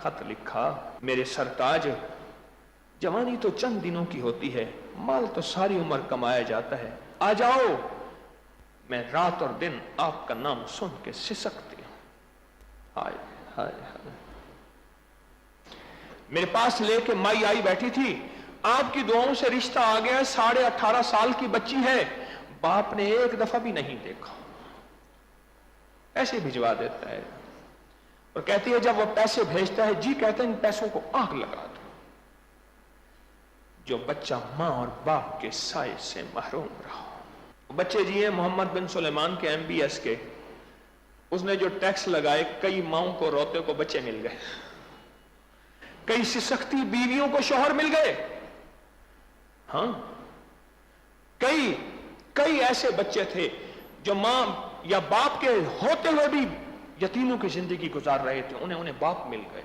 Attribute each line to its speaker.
Speaker 1: खत लिखा, मेरे सरताज, जवानी तो चंद दिनों की होती है, माल तो सारी उम्र कमाया जाता है, आ जाओ, मैं रात और दिन आपका नाम सुन के सिसकती हूं। हाय हाय हाय। मेरे पास लेके माई आई बैठी थी, आपकी दुआओं से रिश्ता आ गया, 18.5 साल की बच्ची है, बाप ने एक दफा भी नहीं देखा, ऐसे भिजवा देता है। और कहती है जब वो पैसे भेजता है, जी कहते हैं इन पैसों को आग लगा दो। जो बच्चा मां और बाप के साए से महरूम रहा। बच्चे जी हैं मोहम्मद बिन सुलेमान के MBS के, उसने जो टैक्स लगाए, कई माओं को रोते को बच्चे मिल गए, कई सिसकती बीवियों को शौहर मिल गए। हाँ, कई ऐसे बच्चे थे जो मां या बाप के होते हुए भी यतीमों की जिंदगी गुजार रहे थे, उन्हें बाप मिल गए।